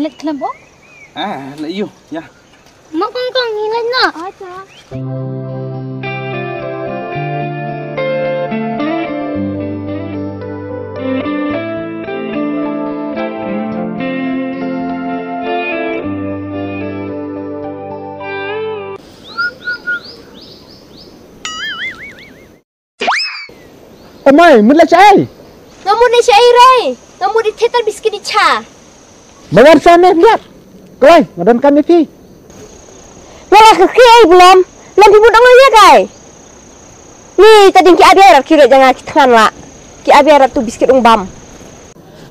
let kelambo? Let you, ya. Mak kong hilang na. Acha. Omai, mun la chai. Namun ni syairai, namun di theater biskin di cha. Mawar sana lihat. Kelai, ngadan kami pi. Wala ke kiai belum? Nanti budang aja kai. Ni tadi ki abiar kira jangan kita la. Ki abiar tu biskin bam.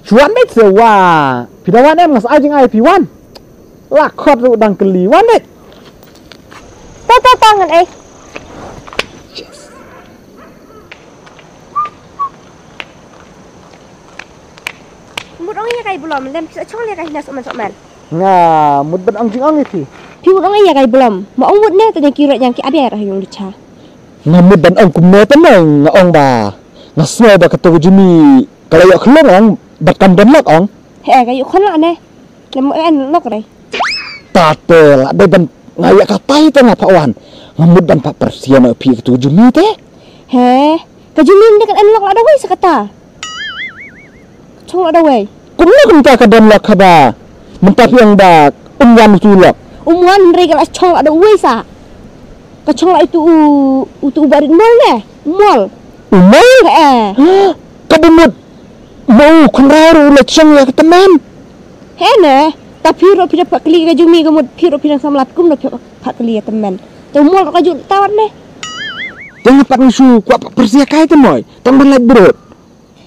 Chuan bet sewa. Pidawan em ngas ajing ai piwan. La khot ru dang keliwan det. Tangan Budang aja kai belum? Lem bisa cong le kai nas man. Nga, mud ban ang jing ang pi. Pi budang aja kai belum? Mau mud ne tadi kira yang ki abiar yung di cha. Nga mud ban ang kum ne tanang nga ong ba. Nga sme ba katu jimi. Kalau yak khlong ang bat kam dan lak ong. He kai yu khon la ne. Lem en nok dai. Tatel ada ban ngayak katai ta nga pawan. Nga mud ban pa persian pi katu jimi te. He, kajumin dekat en lok la ada wei sakata. Cong ada wei. Kumna kumta ka dan lak kada. Mentap yang bak umwan tulak. Umuan mereka lah cong ada wei sa. Kacong itu ubarin mall ne. Mall. Umay? Kabumut. Mau kunraru lecang ya teman. He ne. Tapi ro pira pak kali ka jumi kamut piro pira samlat kum no pak kali ya teman. Tu mall ka ju tawat ne. Jangan pak nusu kuat persia kai te moy. Tang belat berut.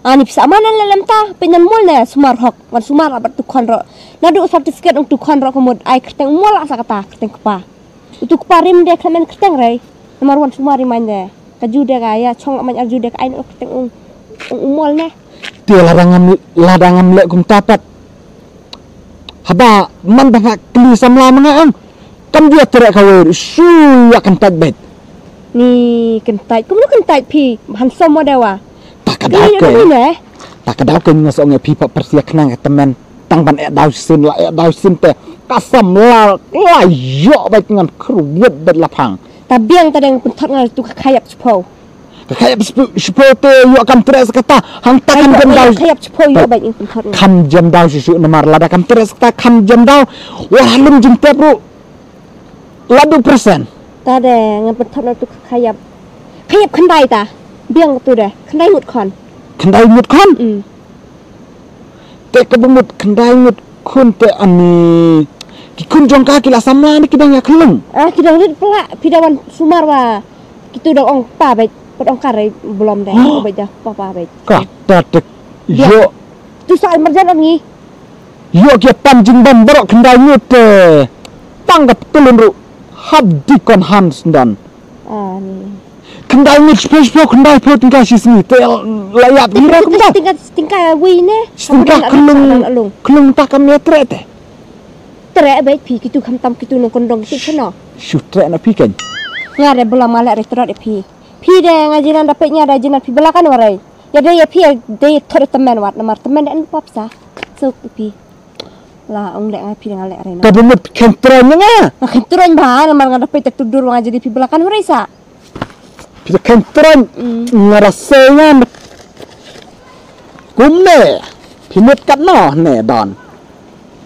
Ani bisa mana lelem ta penan mall ne sumar hok. Wan sumar abat tu kon ro. Nadu sertifikat untuk kon ro kamut ai kerteng mall asa kata kerteng kepa. Itu keparim dia kemen kerteng rai. Nomor wan sumari main deh. Kaju dia kaya cong main arju dia kain kerteng mall ne. Dia ladangan lek kum tapat. Haba man ba kli samla mga ang. Kam dia terek kawir. Su akan tagbet. Ni kentai. Kum lu kentai pi. Hansom mo dewa. Tak kadau ke ngasong pi pak persia kenang teman. Tang ban dau sin te kasam la yo baik dengan keruwet bet lapang. Tabiang tadang pentot ngal tu khayap cepo. Khayap cepo te yo akan teres kata hang takam jam dau. Khayap cepo yo baik in pentot. Kam jam dau susu nomor lada kam teres kata kam jam dau. Wah lum jumpa bro. Ladu persen. Tadang ngan pentot tu khayap. Khayap kendai ta. Biang tu deh. Kendai mut kon. Kendai mut kon? Te kebumut kendai mut kun te ani kun jong kaki la samla ni kidang ya keleng. Kidang rit pelak pidawan sumar wa. Kitu dong ong pa baik pot ong karai belum deh. Baik dah pa baik. Kata tek yo. Tu soal merjan ngi. Yo ke panjing ban berok kendai mut te. Tanggap tulun ru habdi kon hans dan. Ni. Kendai mut spesial kendai po tinggal sini te layak dira kumta. Tinggal wi ne. Tinggal kelung tak kami trek te. Trek baik pi kitu kam kitu nang kondong kitu kena. Syutrek na pi kan. Ngare bela malak restoran pi. Pi de ngajiran dapatnya ada jinan pi belakan warai. Ya de ya pi de thor teman wat nomor teman dan papsa. So pi. Lah ong lek pi ngalek rena. Kabumut kentron nga. Kentron ba nomor ngadapat tudur wang jadi pi belakan warai sa. Pi kentron ngarasanya kumne. Pimut kat no ne don.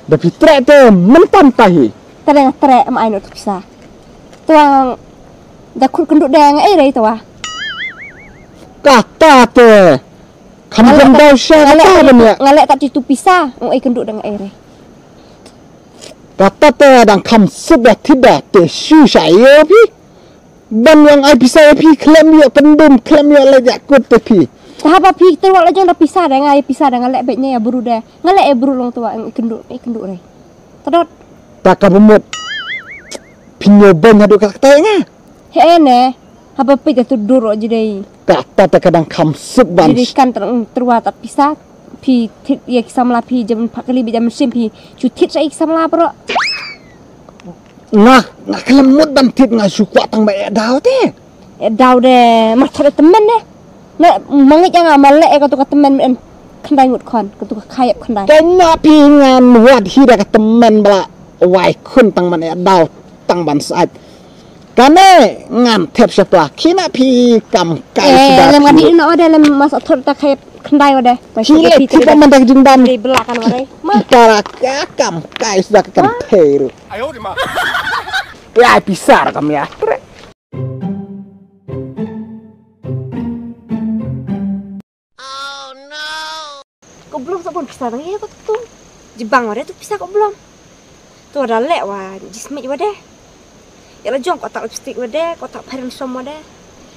Tapi trek te mentan tahi. Tereng trek am aino tu bisa. Tuang dah kur kenduk dang rei tu ah. Kata te. Kam jam dau sya kata benya. Ngalek tak tu pisah ong kenduk dang rei. Kata te dang kam sudah tidak te syu saya pi. Ban yang ai pisah pi klaim yo kendum klaim yo lejak kut te pi. Tahap pi terwak lajong dah pisah dah ngai pisah dah ngalek baiknya ya buru dah. Ngalek buru long tua kenduk rei. Tadot. Tak kabumut. Pinyo ban hadu kata nga. He ne. Apa pi tu duro je dei. Kata te kadang kam sub ban. Jadi kan terwa tak pisah. Pi tit ya kisamla pi jam 4 kali jam sim pi. Cutit sai kisamla bro. Nah kelemut ban tit nga suka tang bae dau te. Dau de mat temen deh. Nak mangit yang amal lek kata temen kendai ngut kon ketu khayap kendai kena pingan wat hira ka temen bala wai kun tang man dau tang ban saat kane ngam tep siapa kina pi kam kai sudah lem ngadi no ada lem masak thor ta khayap kendai wade kile tiba man dak jingdan di belakan wade kara kam kai sudah kam teru ayo di ma ya pisar kam ya kau belum sabun pisah lagi ya kau tu jebang wade tu pisah kau belum tu ada lek wa jismet wade ya la jong kau tak lipstick wade kau tak parent som wade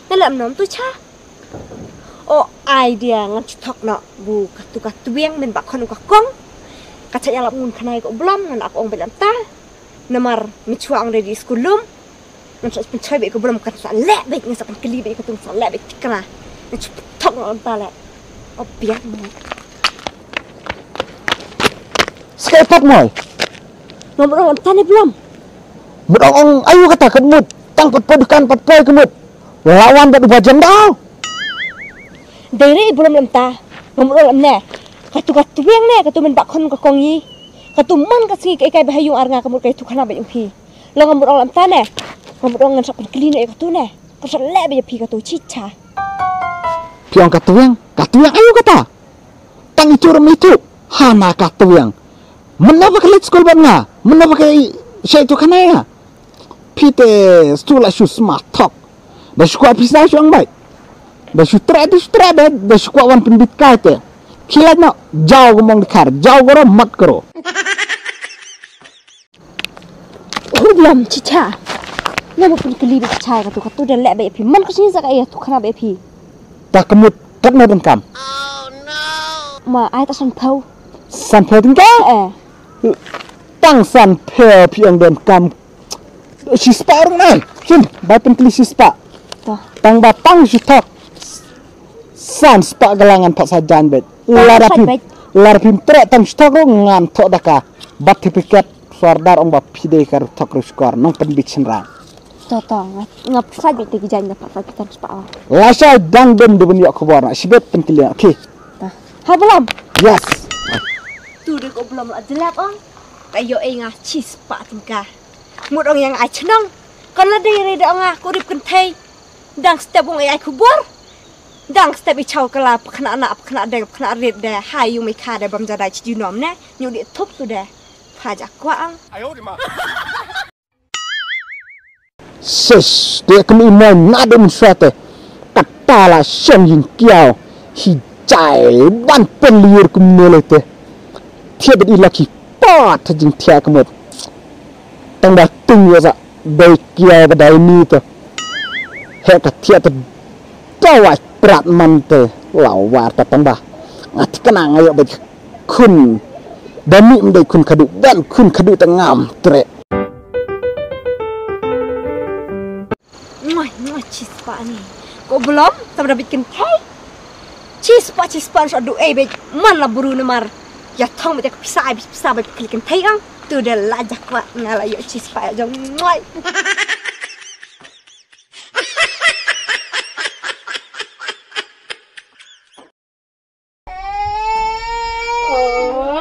dalam nom tu cha oh idea ngan citok nak bu katu yang men bakon ka kong kaca nyalap mun kanai kau belum ngan aku ong belam ta namar michuang ready skulum ngan sos pencai be kau belum kan sa lek be ngan sa keli be kau tu sa lek be tikna ngan citok ngan ta lek oh biar mo Sekepat moy. Nomor orang tanya belum? Mudong ayu kata kemud. Tang padukan papoy kemud. Lawan dak bajan dah. Dari belum lentah. Nomor orang ne. Katu yang ne katu men bakon ka kongi. Katu man ka singi kai bahayung arnga kemud kai tu kana ba yung pi. Lo nomor orang lentah ne. Nomor orang ngan sak kli ne katu ne. Katu le ba pi katu cica. Piang katu yang ayu kata. Tang itu itu. Hana katu yang. Menapa kelit skol banga? Menapa kai syai tu kana ya? Pite stula shu smart talk. Da shu kwa pisa shu ang bai. Da shu tre da shu kwa wan pendit kai te. Kilat no jauh gomong dikar, jauh goro mat goro. Belum cica. Nama pun keli be cica katu dan lek be pi. Man ka sini sak ayah tu kana be pi. Tak kemud kat na den kam. Ma ai ta san pau. San pau tin ka? Tang san pau pi ang den kam. Si spa orang nai. Sim, bai pentli si spa. Tang batang si tok. San spa galangan pak sajan bet. Larapim tre tang stok ro ngan tok daka. Bat tipiket sardar ong ba pide kar tok ro skor nong pen bit senra. Ngap sa bet ti jan pak sa tan spa. Lasa dang dem deben yok khobor na sibet pentli. Okey. Ha belum? Yes. Tu dia kau belum jelap ong. Kayo ngah cheese pak tingkah. Mut ong yang ai chenong. Kon la dei de ong aku rip kentai. Dang step ong ai kubur. Dang step i chau kala khna na khna de khna red de hayu mai kha de bam jadai chi nom ne. Nyu di thup tu de. Pha jak kwa ang. Ayo di ma. Sis, dia kami mau nadem suatu. Katala seng yin kiao. Hijai ban pelir kumele te. Tiada ilaki pot jing tiada kemud. Tangga tung ya baik kiao badai ni tu. Hek tiada dawai berat mante lawar tatamba. Ngati kenang ayo baik kun. Dami mendai kun kadu dan kun kadu tengam tre. Muai cheese pak ni. Kau belum? Tak dah bikin cake. Cheese pak aduh baik mana buru nemar. Ya tong betek pisah baik kelikan cake ang. Tu dah lajak pak ngala yo cheese pak aja muai.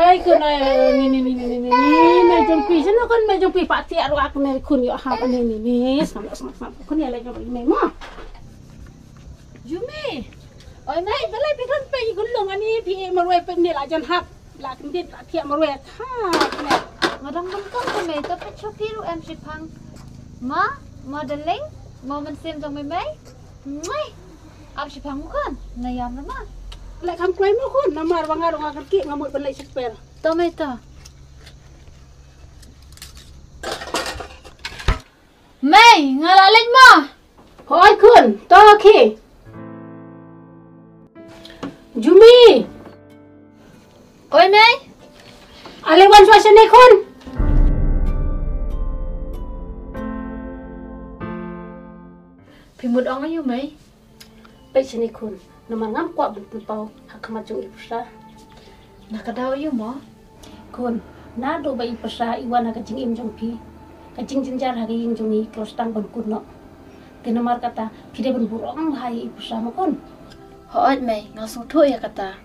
Oi, kena ni. Mejong pi sana kan mejong pi pak ti aru aku ni kun yo ha ni. Sama. Kun ya lagi ni mo. Jumi. Oi mai, dalai pi kan pe gulung ani pi marwe pe ni la jan hap. La kan dit la ti marwe. Ha. Madang kang kami tapi chokiru em sipang. Ma, modeling, moment sim jong mai. Mai. Ab sipang bukan? Nayam nama. Lek kam klai mo kun namar wangar ngakar ki ngamut penlai seper. Tomato. Mai, ngalalin mo. Hoi kun, to ki. Jumi. Oi Mai. Alewan suasana kun. Pimud ong ayu Mai. Pe sini kun. Namar ngam kwa bentul pau hakamat jong ipusa. Nakadaw ayu mo. Kun, na do ba ipusa iwan hakajing im jong pi. Kajing jinjar hagi ing jong i klos tang ban kun no. Tinamar kata pide ben burong hai ipusa mo kun. Hoot Mai, ngasung tu ya kata.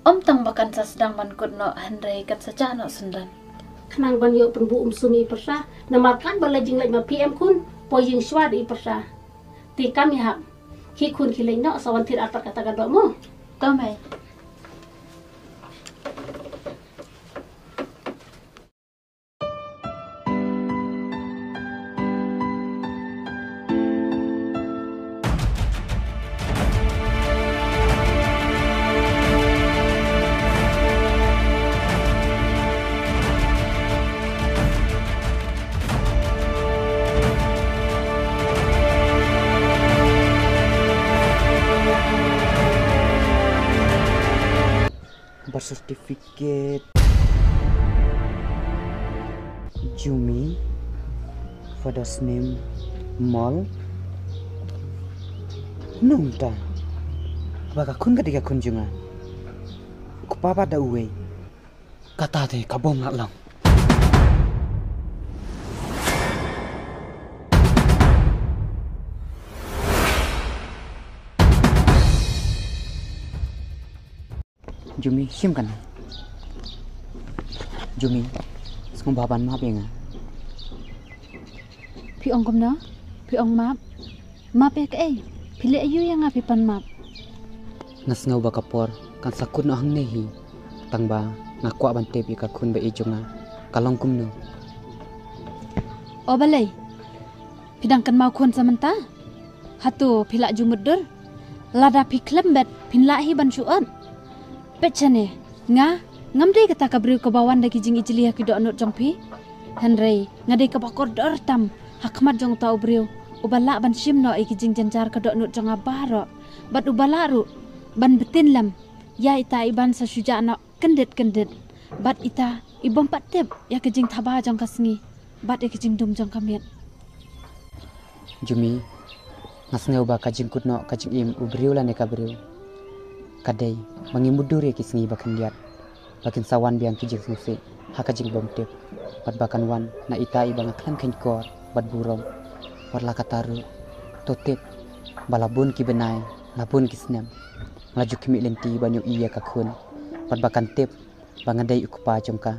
Om tang bakan sa sedang mankut no Henry kat saja no sundan. Kenang ban yo penbu sumi persa namarkan balajing lai ma PM kun poying swad i persa. Ti kami hak. Ki kun ki lai no sawan tir atak kata gadok mo. Tomai. Certificate Jumi, father's name Mall. Nungta baga kun ketika kunjungan ku papa da uwe kata te kabom nak lang. Jumi sim kan Jumi sung baban map yang Pi ong kom na? Pi ong map? Map ya ke Pili ayu yang ngapi pan map. Nas ngau ba kapor kan sakun no hang nehi tang ba ngakwa bante pi ka kun ba ijunga kalong kum no. O balai. Pidang kan mau kun samanta. Hatu pila jumudur. Lada pi klembet pinla hi ban suan. Pecane nga ngamde kata kabriu ke bawan dagi jing ijli ki do anut jongpi. Henry ngade ka bakor dor tam hakmat jong tau briu. Ubala ban sim no iki jing janjar ka do anut jong abaro. Bat ubala ru ban betin lam. Ya ita iban sa suja no kendet. Bat ita ibom patep ya ke jing thaba jong kasngi. Bat iki jing dum jong kamiat. Jumi nas ngau ba ka jing kutno ka jing im ubriu la ne ka briu. Kadai mangimudur ya kisngi bakan liat bakin sawan biang kijing sungsi haka jing bom tip bat bakan wan na ita ibang aklan kain kor bat burong warla kataru totip balabun ki benai labun kisnam ngaju kimi lenti banyu iya kakun bat bakan tip bangadai ukupa jongka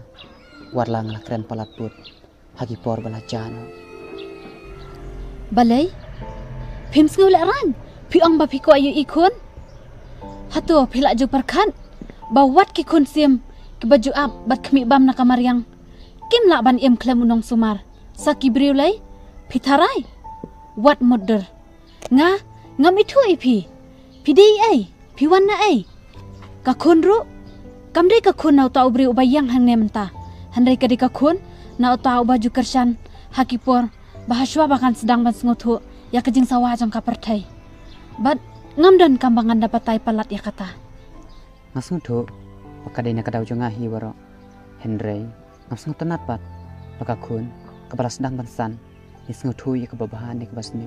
warla nglakren palat put hagi por balajana Balai Pims ngulak ran Piong ba piko ayu ikun Hatu pila ju perkan bawat ki kun sim ke baju ap bat kemi bam nak kamariang kim la ban em klem unong sumar saki briu lai pitharai wat modder nga ngam itu ipi pidi ai piwan na ai ka kun ru kam dei ka kun nau tau briu bayang hang ne menta handai ka di ka kun nau tau baju kersan hakipor bahaswa bakan sedang ban sngothu ya kejing sawah jong ka perthai bat ngam dan kambangan dapat tai palat ya kata. Ngasung tu, pakadai nak kadau jongah hi waro. Henry, ngasung tenat pat, pakakun, kepala sedang bansan, nisung tu ya kebabahan ni kebas ni,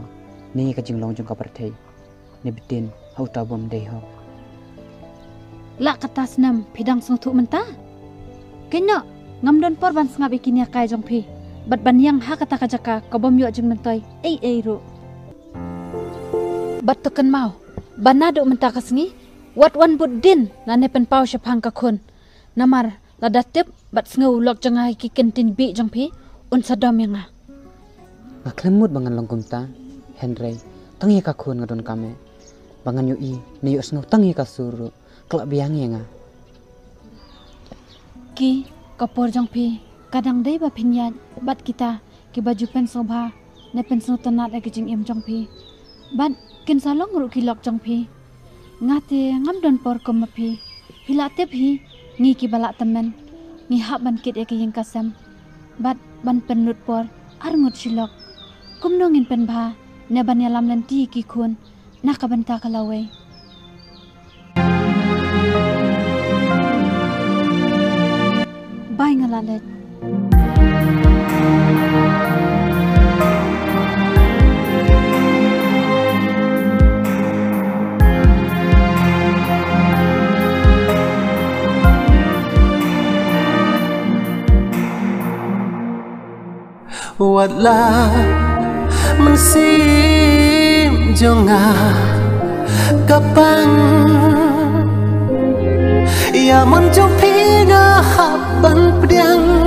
ni kajing long jong kapertai, ni betin hau tabom deho. Lak kata senam pidang sung tu mentah. Kena ngam dan por ban sengap ikin ya kai jong pi, bat ban yang ha kata kajaka kabom yo jeng mentai, ru. Bat token mau. Banado menta kasngi wat wan buddin na nepen pau syapang ka kun namar ladatip bat sngu lok jangai ki kentin bi jangpi un sadam yanga ngaklemut bangan longkum ta Henry tangi ka kun ngadon kame bangan yu i ni yu snu tangi ka suru klak biang yanga ki kapor jangpi kadang dei ba pinya bat kita ki baju pen sobha nepen snu tanat ag jing em jangpi bat kin salong ru kilok jongpi ngate ngam don por komapi hilate phi ngi ki bala temen ngi hab ban kit ek yeng kasam bat ban penut por ar ngut silok kum nongin pen bha ne ban yalam lenti ki khun na ka ban ta kalawe bai ngalalet Watla mensim jonga kapang ya mon cho phi nga habang pdiang